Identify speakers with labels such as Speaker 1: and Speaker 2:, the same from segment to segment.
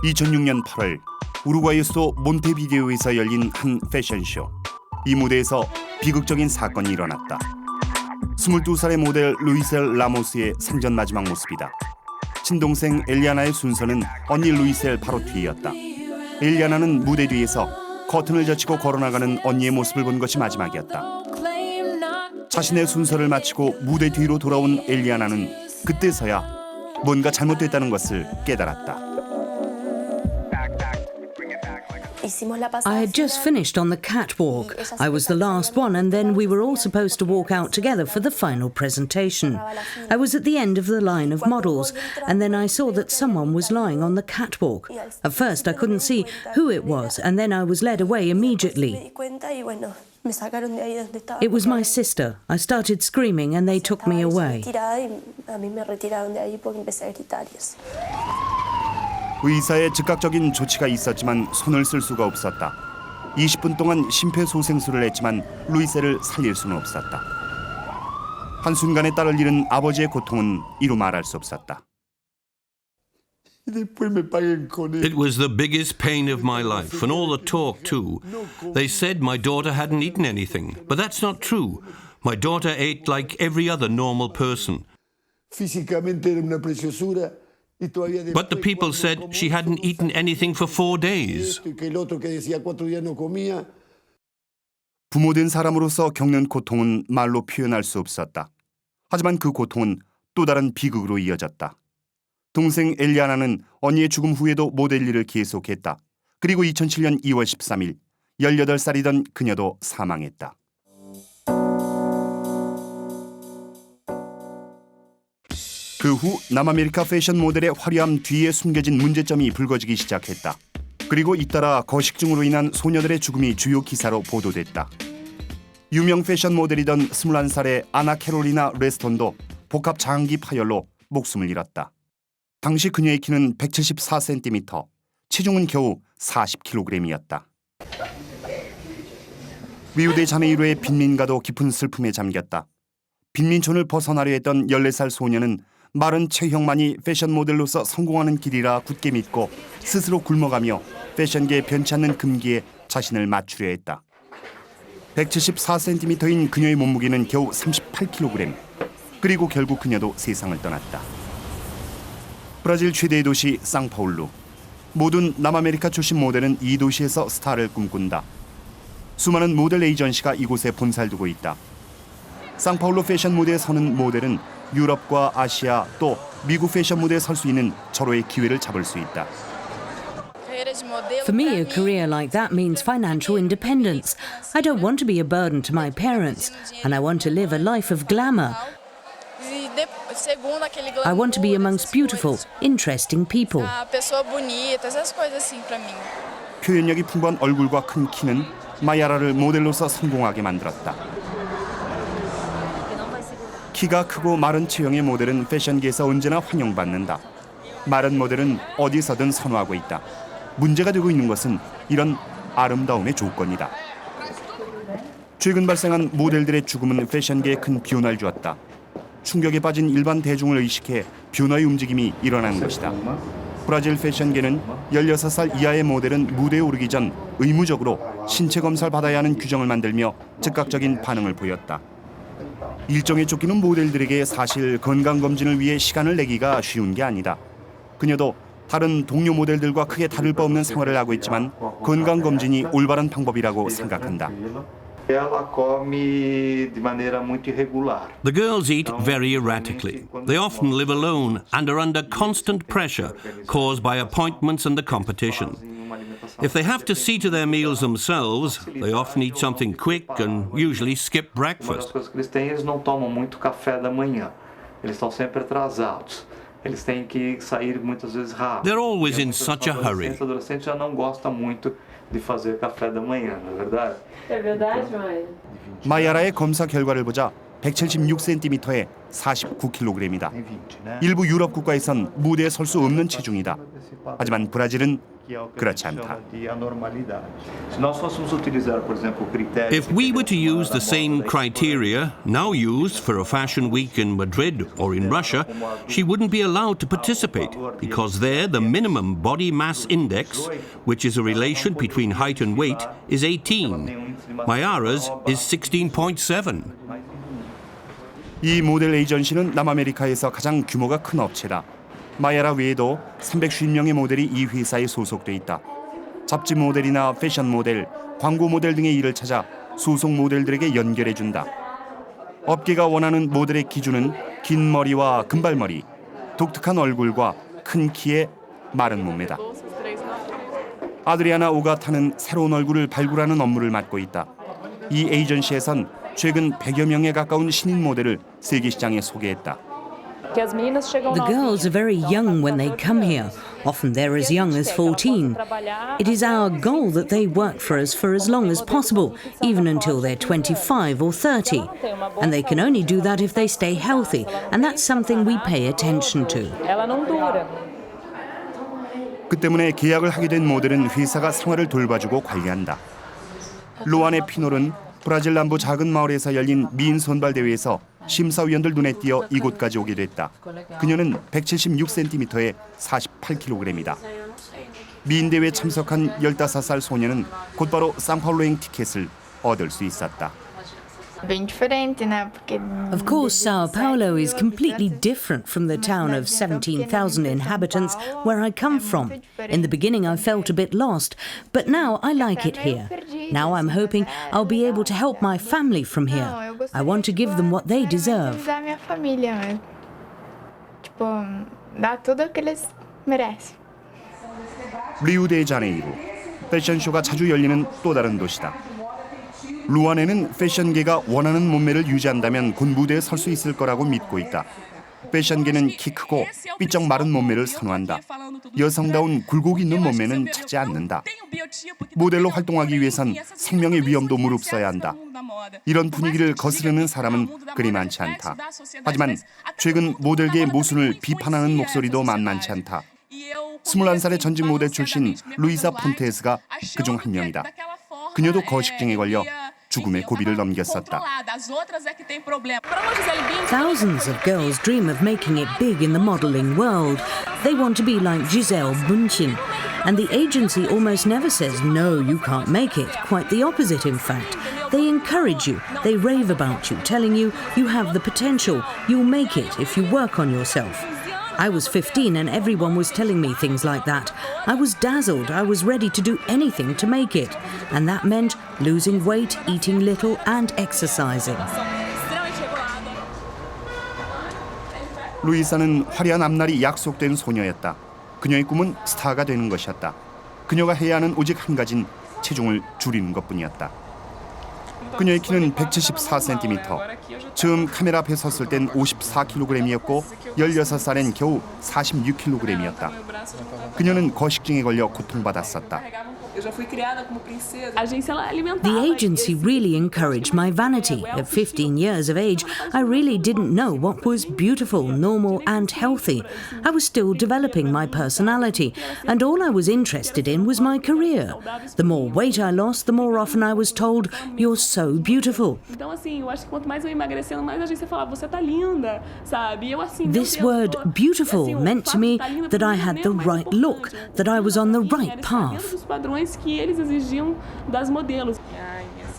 Speaker 1: 2006년 8월 우루과이 수도 몬테비데오에서 열린 한 패션쇼. 이 무대에서 비극적인 사건이 일어났다. 22살의 모델 루이셀 라모스의 생전 마지막 모습이다. 친동생 엘리아나의 순서는 언니 루이셀 바로 뒤이었다. 엘리아나는 무대 뒤에서 커튼을 젖히고 걸어나가는 언니의 모습을 본 것이 마지막이었다. 자신의 순서를 마치고 무대 뒤로 돌아온 엘리아나는 그때서야 뭔가 잘못됐다는 것을 깨달았다.
Speaker 2: I had just finished on the catwalk. I was the last one, and then we were all supposed to walk out together for the final presentation. I was at the end of the line of models, and then I saw that someone was lying on the catwalk. At first I couldn't see who it was, and then I was led away immediately. It was my sister. I started screaming, and they took me away.
Speaker 1: 의사의 즉각적인 조치가 있었지만 손을 쓸 수가 없었다. 20분 동안 심폐소생술을 했지만 루이셀을 살릴 수는 없었다. 한순간에 딸을 잃은 아버지의 고통은 이루 말할 수 없었다.
Speaker 3: It was the biggest pain of my life, and all the talk too. They said my daughter hadn't eaten anything, but that's not true. My daughter ate like every other normal person. But the people said she hadn't eaten anything for 4 days.
Speaker 1: 부모된 사람으로서 겪는 고통은 말로 표현할 수 없었다. 하지만 그 고통은 또 다른 비극으로 이어졌다. 동생 엘리아나는 언니의 죽음 후에도 모델 일을 계속했다. 그리고 2007년 2월 13일 18살이던 그녀도 사망했다. 그 후 남아메리카 패션 모델의 화려함 뒤에 숨겨진 문제점이 불거지기 시작했다. 그리고 잇따라 거식증으로 인한 소녀들의 죽음이 주요 기사로 보도됐다. 유명 패션 모델이던 21살의 아나 캐롤리나 레스톤도 복합 장기 파열로 목숨을 잃었다. 당시 그녀의 키는 174cm, 체중은 겨우 40kg이었다. 리우데자네이루의 빈민가도 깊은 슬픔에 잠겼다. 빈민촌을 벗어나려 했던 14살 소녀는 마른 체형만이 패션 모델로서 성공하는 길이라 굳게 믿고 스스로 굶어가며 패션계에 변치 않는 금기에 자신을 맞추려 했다. 174cm인 그녀의 몸무게는 겨우 38kg. 그리고 결국 그녀도 세상을 떠났다. 브라질 최대의 도시 상파울루. 모든 남아메리카 출신 모델은 이 도시에서 스타를 꿈꾼다. 수많은 모델 에이전시가 이곳에 본사를 두고 있다. 상파울루 패션 무대에 서는 모델은 유럽과 아시아 또 미국 패션 무대에 설 수 있는 절호의 기회를 잡을 수 있다.
Speaker 2: For me, a career like that means financial independence. I don't want to be a burden to my parents, and I want to live a life of glamour. I want to be amongst beautiful, interesting people.
Speaker 1: 표현력이 풍부한 얼굴과 큰 키는 마야라를 모델로서 성공하게 만들었다. 키가 크고 마른 체형의 모델은 패션계에서 언제나 환영받는다. 마른 모델은 어디서든 선호하고 있다. 문제가 되고 있는 것은 이런 아름다움의 조건이다. 최근 발생한 모델들의 죽음은 패션계에 큰 비혼을 주었다. 충격에 빠진 일반 대중을 의식해 변화의 움직임이 일어나는 것이다. 브라질 패션계는 16살 이하의 모델은 무대에 오르기 전 의무적으로 신체 검사를 받아야 하는 규정을 만들며 즉각적인 반응을 보였다. 일정에 쫓기는 모델들에게 사실 건강검진을 위해 시간을 내기가 쉬운 게 아니다. 그녀도 다른 동료 모델들과 크게 다를 바 없는 생활을 하고 있지만 건강검진이 올바른 방법이라고 생각한다.
Speaker 3: The girls eat very erratically. They often live alone and are under constant pressure caused by appointments and the competition. If they have to see to their meals themselves, they often eat something quick and usually skip breakfast.
Speaker 4: Eles não tomam muito café da manhã. Eles estão sempre atrasados. Eles têm que sair muitas vezes rápido.
Speaker 3: They're always in such a hurry.
Speaker 4: O adolescente já não gosta muito de fazer café da manhã, não é verdade?
Speaker 5: É verdade, mãe.
Speaker 1: 마야라의 검사 결과를 보자 176cm에 49kg이다. 일부 유럽 국가에선 무대에 설 수 없는 체중이다. 하지만 브라질은 그렇지 않다.
Speaker 3: If we were to use the same criteria now used for a fashion week in Madrid or in Russia, she wouldn't be allowed to participate because there the minimum body mass index, which is a relation between height and weight, is 18. Mayara's is 16.7.
Speaker 1: 이 모델 에이전시는 남아메리카에서 가장 규모가 큰 업체다. 마야라 외에도 350명의 모델이 이 회사에 소속돼 있다. 잡지 모델이나 패션 모델, 광고 모델 등의 일을 찾아 소속 모델들에게 연결해준다. 업계가 원하는 모델의 기준은 긴 머리와 금발머리, 독특한 얼굴과 큰 키에 마른 몸매다. 아드리아나 오가타는 새로운 얼굴을 발굴하는 업무를 맡고 있다. 이 에이전시에선 최근 100여 명에 가까운 신인 모델을 세계 시장에 소개했다.
Speaker 2: The girls are very young when they come here. Often they're as young as 14. It is our goal that they work for us for as long as possible, even until they're 25 or 30. And they can only do that if they stay healthy, and that's something we pay attention to.
Speaker 1: 그 때문에 계약을 하게 된 모델은 회사가 생활을 돌봐주고 관리한다. 로안의 피놀은 브라질 남부 작은 마을에서 열린 미인 손발 대회에서 심사위원들 눈에 띄어 이곳까지 오게 됐다. 그녀는 176cm에 48kg이다. 미인 대회에 참석한 15살 소녀는 곧바로 상파울로행 티켓을 얻을 수 있었다.
Speaker 2: Of course, Sao Paulo is completely different from the town of 17,000 inhabitants where I come from. In the beginning, I felt a bit lost, but now I like it here. Now I'm hoping I'll be able to help my family from here. I want to give them what they deserve.
Speaker 1: 리우데자네이루, 패션쇼가 자주 열리는 또 다른 도시다. 루안에는 패션계가 원하는 몸매를 유지한다면 곧 무대에 설 수 있을 거라고 믿고 있다. 패션계는 키 크고 삐쩍 마른 몸매를 선호한다. 여성다운 굴곡 있는 몸매는 찾지 않는다. 모델로 활동하기 위해선 생명의 위험도 무릅써야 한다. 이런 분위기를 거스르는 사람은 그리 많지 않다. 하지만 최근 모델계의 모순을 비판하는 목소리도 만만치 않다. 21살의 전직 모델 출신 루이사 폰테스가 그중 한 명이다. 그녀도 거식증에 걸려 죽음의 고비를 넘겼었다.
Speaker 2: Thousands of girls dream of making it big in the modeling world. They want to be like Giselle Bündchen. And the agency almost never says, no, you can't make it. Quite the opposite, in fact. They encourage you. They rave about you, telling you you have the potential. You'll make it if you work on yourself. I was 15 and everyone was telling me things like that. I was dazzled. I was ready to do anything to make it. And that meant losing weight, eating little and exercising.
Speaker 1: 루이사는 화려한 앞날이 약속된 소녀였다. 그녀의 꿈은 스타가 되는 것이었다. 그녀가 해야 하는 오직 한 가지는 체중을 줄이는 것뿐이었다. 그녀의 키는 174cm. 처음 카메라 앞에 섰을 땐 54kg이었고 16살엔 겨우 46kg이었다. 그녀는 거식증에 걸려 고통받았었다.
Speaker 2: The agency really encouraged my vanity. At 15 years of age, I really didn't know what was beautiful, normal and healthy. I was still developing my personality, and all I was interested in was my career. The more weight I lost, the more often I was told, "You're so beautiful." This word beautiful meant to me that I had the right look, that I was on the right path.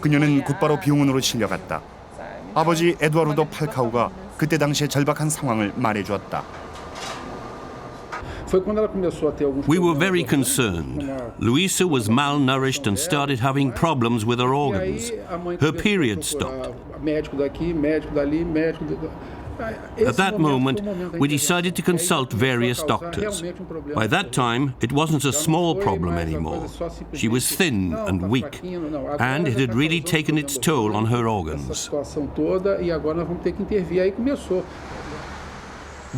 Speaker 1: 그녀는 곧바로 병원으로 실려갔다. 아버지 에두아르도 팔카우가 그때 당시의 절박한 상황을 말해주었다.
Speaker 3: We were very concerned. Luisa was malnourished and started having problems with her organs. Her period stopped. At that moment, we decided to consult various doctors. By that time, it wasn't a small problem anymore. She was thin and weak, and it had really taken its toll on her organs.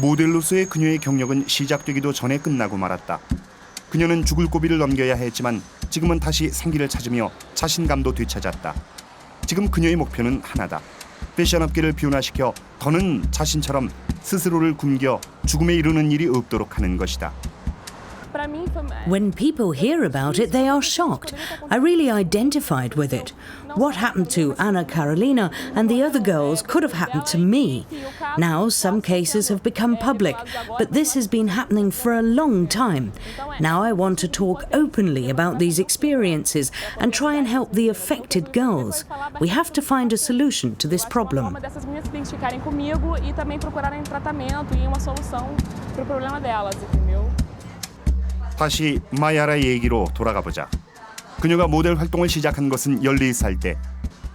Speaker 1: 모델로서의 그녀의 경력은 시작되기도 전에 끝나고 말았다. 그녀는 죽을 고비를 넘겨야 했지만 지금은 다시 생기를 찾으며 자신감도 되찾았다. 지금 그녀의 목표는 하나다. 패션업계를 변화시켜 더는 자신처럼 스스로를 굶겨 죽음에 이르는 일이 없도록 하는 것이다.
Speaker 2: When people hear about it, they are shocked. I really identified with it. What happened to Anna Carolina and the other girls could have happened to me. Now some cases have become public, but this has been happening for a long time. Now I want to talk openly about these experiences and try and help the affected girls. We have to find a solution to this problem.
Speaker 1: 다시 마야라 얘기로 돌아가 보자. 그녀가 모델 활동을 시작한 것은 14살 때.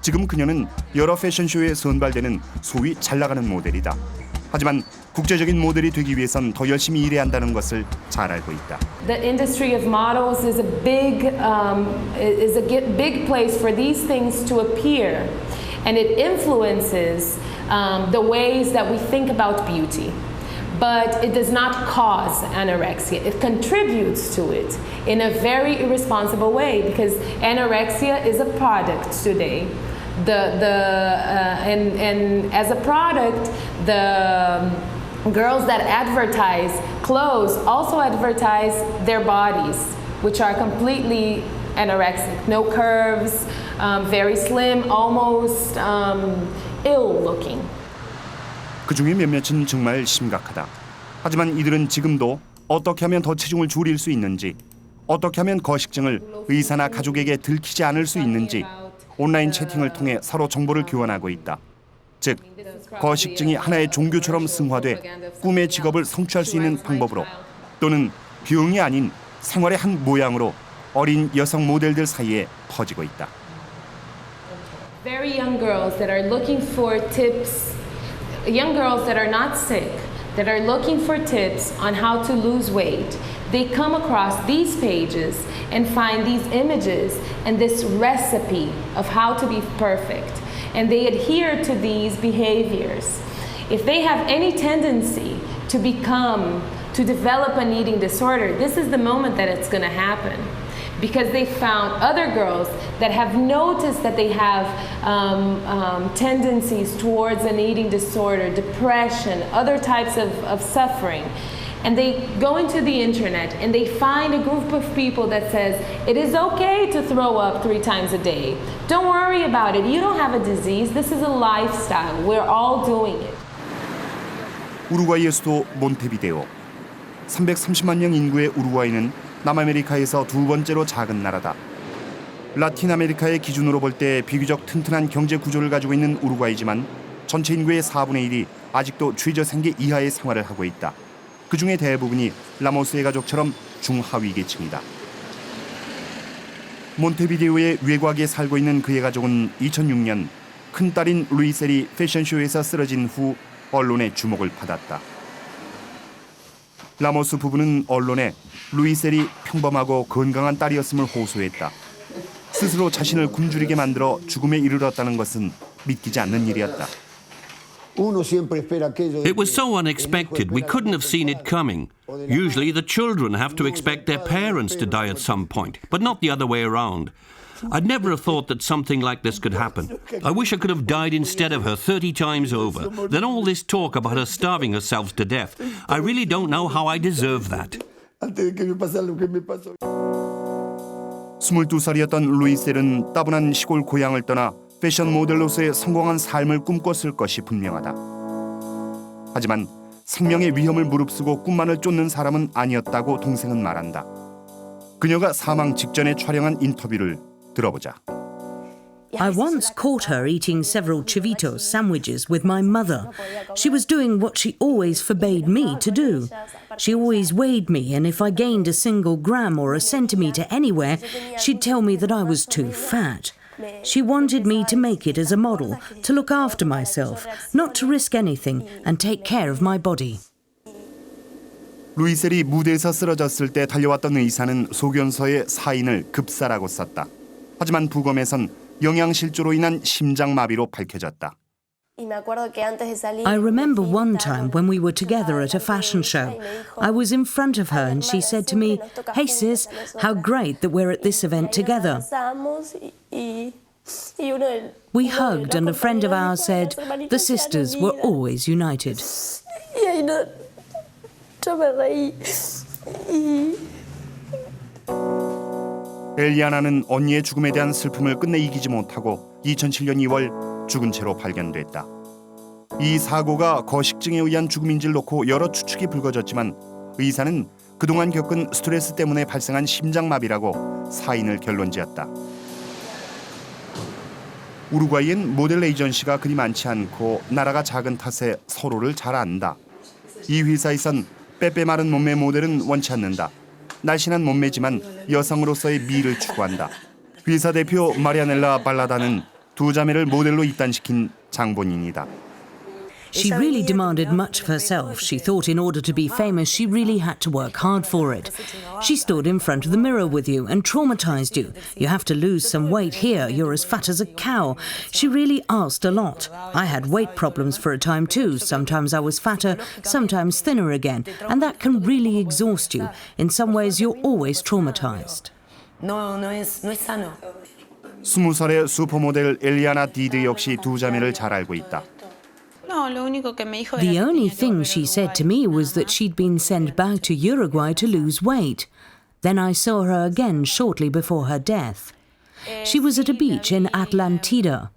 Speaker 1: 지금 그녀는 여러 패션쇼에 선발되는 소위 잘나가는 모델이다. 하지만 국제적인 모델이 되기 위해선 더 열심히 일해야 한다는 것을 잘 알고 있다.
Speaker 5: The industry of models is a big place for these things to appear, and it influences the ways that we think about beauty. But it does not cause anorexia. It contributes to it in a very irresponsible way because anorexia is a product today. And as a product, the girls that advertise clothes also advertise their bodies, which are completely anorexic. No curves, very slim, almost ill-looking.
Speaker 1: 그 중에 몇몇은 정말 심각하다. 하지만 이들은 지금도 어떻게 하면 더 체중을 줄일 수 있는지, 어떻게 하면 거식증을 의사나 가족에게 들키지 않을 수 있는지 온라인 채팅을 통해 서로 정보를 교환하고 있다. 즉, 거식증이 하나의 종교처럼 승화돼 꿈의 직업을 성취할 수 있는 방법으로 또는 병이 아닌 생활의 한 모양으로 어린 여성 모델들 사이에 퍼지고 있다.
Speaker 5: Very young girls that are looking for tips. Young girls that are not sick, that are looking for tips on how to lose weight, they come across these pages and find these images and this recipe of how to be perfect. And they adhere to these behaviors. If they have any tendency to develop an eating disorder, this is the moment that it's going to happen. Because they found other girls that have noticed that they have tendencies towards an eating disorder, depression, other types of suffering. And they go into the internet and they find a group of people that says, it is okay to throw up 3 times a day. Don't worry about it. You don't have a disease. This is a lifestyle. We're all doing it.
Speaker 1: 우루과이의 수도 몬테비데오. 330만 명 인구의 우루과이는 남아메리카에서 두 번째로 작은 나라다. 라틴 아메리카의 기준으로 볼 때 비교적 튼튼한 경제 구조를 가지고 있는 우루과이지만 전체 인구의 4분의 1이 아직도 최저 생계 이하의 생활을 하고 있다. 그 중에 대부분이 라모스의 가족처럼 중하위 계층이다. 몬테비데오의 외곽에 살고 있는 그의 가족은 2006년 큰딸인 루이셀이 패션쇼에서 쓰러진 후 언론의 주목을 받았다. 라모스 부부는 언론에 루이셀이 평범하고 건강한 딸이었음을 호소했다. 스스로 자신을 굶주리게 만들어 죽음에 이르렀다는 것은 믿기지 않는 일이었다.
Speaker 3: It was so unexpected, we couldn't have seen it coming. Usually the children have to expect their parents to die at some point, but not the other way around. I'd never have thought that something like this could happen. I wish I could have died instead of her 30 times over. Then all this talk about her starving herself to death. I really don't know how I deserve that.
Speaker 1: 22살이었던 루이셀은 따분한 시골 고향을 떠나 패션 모델로서의 성공한 삶을 꿈꿨을 것이 분명하다. 하지만 생명의 위험을 무릅쓰고 꿈만을 쫓는 사람은 아니었다고 동생은 말한다. 그녀가 사망 직전에 촬영한 인터뷰를 들어보자.
Speaker 2: I once caught her eating several chivitos sandwiches with my mother. She was doing what she always forbade me to do. She always weighed me, and if I gained a single gram or a centimetre anywhere, she'd tell me that I was too fat. She wanted me to make it as a model, to look after myself, not to risk anything, and take care of my body.
Speaker 1: 루이셀이 무대에서 쓰러졌을 때 달려왔던 의사는 소견서에 사인을 급사라고 썼다. 하지만 부검에선 영양실조로 인한 심장마비로 밝혀졌다.
Speaker 2: I remember one time when we were together at a fashion show. I was in front of her and she said to me, "Hey sis, how great that we're at this event together." We hugged, and a friend of ours said the sisters were always united.
Speaker 1: 엘리아나는 언니의 죽음에 대한 슬픔을 끝내 이기지 못하고 2007년 2월 죽은 채로 발견됐다. 이 사고가 거식증에 의한 죽음인지를 놓고 여러 추측이 불거졌지만 의사는 그동안 겪은 스트레스 때문에 발생한 심장마비라고 사인을 결론지었다. 우루과이엔 모델 에이전시가 그리 많지 않고 나라가 작은 탓에 서로를 잘 안다. 이 회사에선 빼빼 마른 몸매 모델은 원치 않는다. 날씬한 몸매지만 여성으로서의 미를 추구한다. 회사 대표 마리아넬라 발라다는 두 자매를 모델로 입단시킨 장본인이다.
Speaker 2: She really demanded much of herself. She thought in order to be famous, she really had to work hard for it. She stood in front of the mirror with you and traumatized you. You have to lose some weight here. You're as fat as a cow. She really asked a lot. I had weight problems for a time too. Sometimes I was fatter, sometimes thinner again. And that can really exhaust you. In some ways, you're always traumatized.
Speaker 6: No es sano.
Speaker 1: 20살의 슈퍼모델 엘리아나 디드 역시 두 자매를 잘 알고 있다.
Speaker 2: The only thing she said to me was that she'd been sent back to Uruguay to lose weight. Then I saw her again shortly before her death. She was at a beach in Atlantida.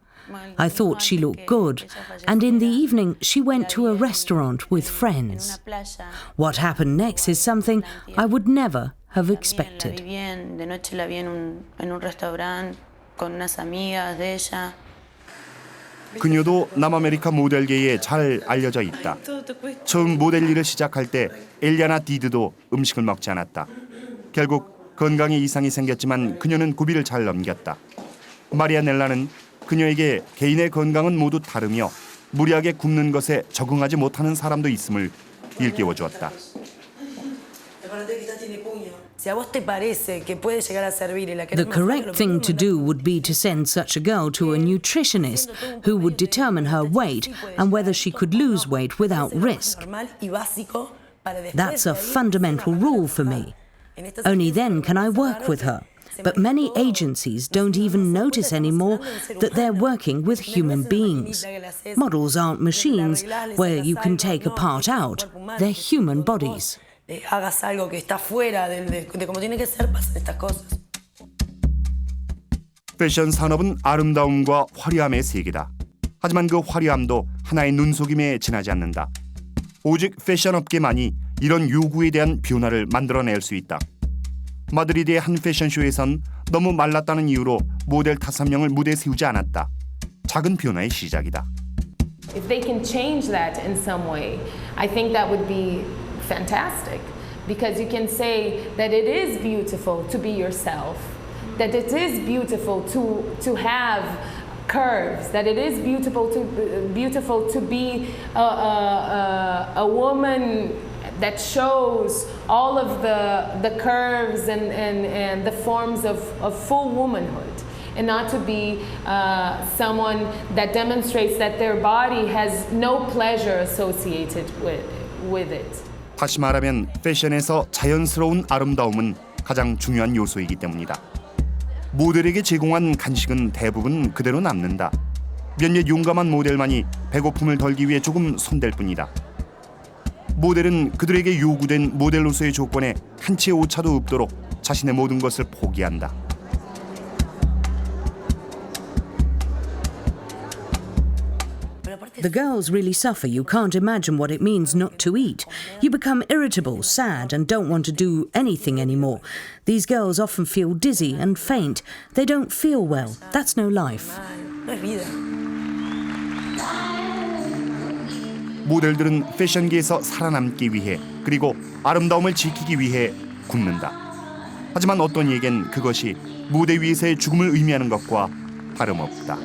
Speaker 2: I thought she looked good, and in the evening she went to a restaurant with friends. What happened next is something I would never have expected.
Speaker 1: 그녀도 남아메리카 모델계에 잘 알려져 있다. 처음 모델 일을 시작할 때 엘리아나 디드도 음식을 먹지 않았다. 결국 건강에 이상이 생겼지만 그녀는 고비를 잘 넘겼다. 마리아넬라는 그녀에게 개인의 건강은 모두 다르며 무리하게 굶는 것에 적응하지 못하는 사람도 있음을 일깨워주었다.
Speaker 2: The correct thing to do would be to send such a girl to a nutritionist who would determine her weight and whether she could lose weight without risk. That's a fundamental rule for me. Only then can I work with her. But many agencies don't even notice anymore that they're working with human beings. Models aren't machines where you can take a part out. They're human bodies.
Speaker 6: Hagas algo que está fuera de como tiene que ser, pasan estas cosas.
Speaker 1: 패션 산업은 아름다움과 화려함의 세계다. 하지만 그 화려함도 하나의 눈속임에 지나지 않는다. 오직 패션 업계만이 이런 요구에 대한 변화를 만들어낼 수 있다. 마드리드의 한 패션쇼에선 너무 말랐다는 이유로 모델 5명을 무대에 세우지 않았다. 작은 변화의 시작이다.
Speaker 5: If they can change that in some way, I think that would be fantastic, because you can say that it is beautiful to be yourself, that it is beautiful to have curves, that it is beautiful to be a woman that shows all of the curves and the forms of full womanhood, and not to be someone that demonstrates that their body has no pleasure associated with it.
Speaker 1: 다시 말하면 패션에서 자연스러운 아름다움은 가장 중요한 요소이기 때문이다. 모델에게 제공한 간식은 대부분 그대로 남는다. 몇몇 용감한 모델만이 배고픔을 덜기 위해 조금 손댈 뿐이다. 모델은 그들에게 요구된 모델로서의 조건에 한 치의 오차도 없도록 자신의 모든 것을 포기한다.
Speaker 2: The girls really suffer. You can't imagine what it means not to eat. You become irritable, sad, and don't want to do anything anymore. These girls often feel dizzy and faint. They don't feel well. That's no life.
Speaker 6: No es vida.
Speaker 1: 모델들은 패션계에서 살아남기 위해 그리고 아름다움을 지키기 위해 굶는다. 하지만 어떤 이에겐 그것이 무대 위에서의 죽음을 의미하는 것과 다름없다.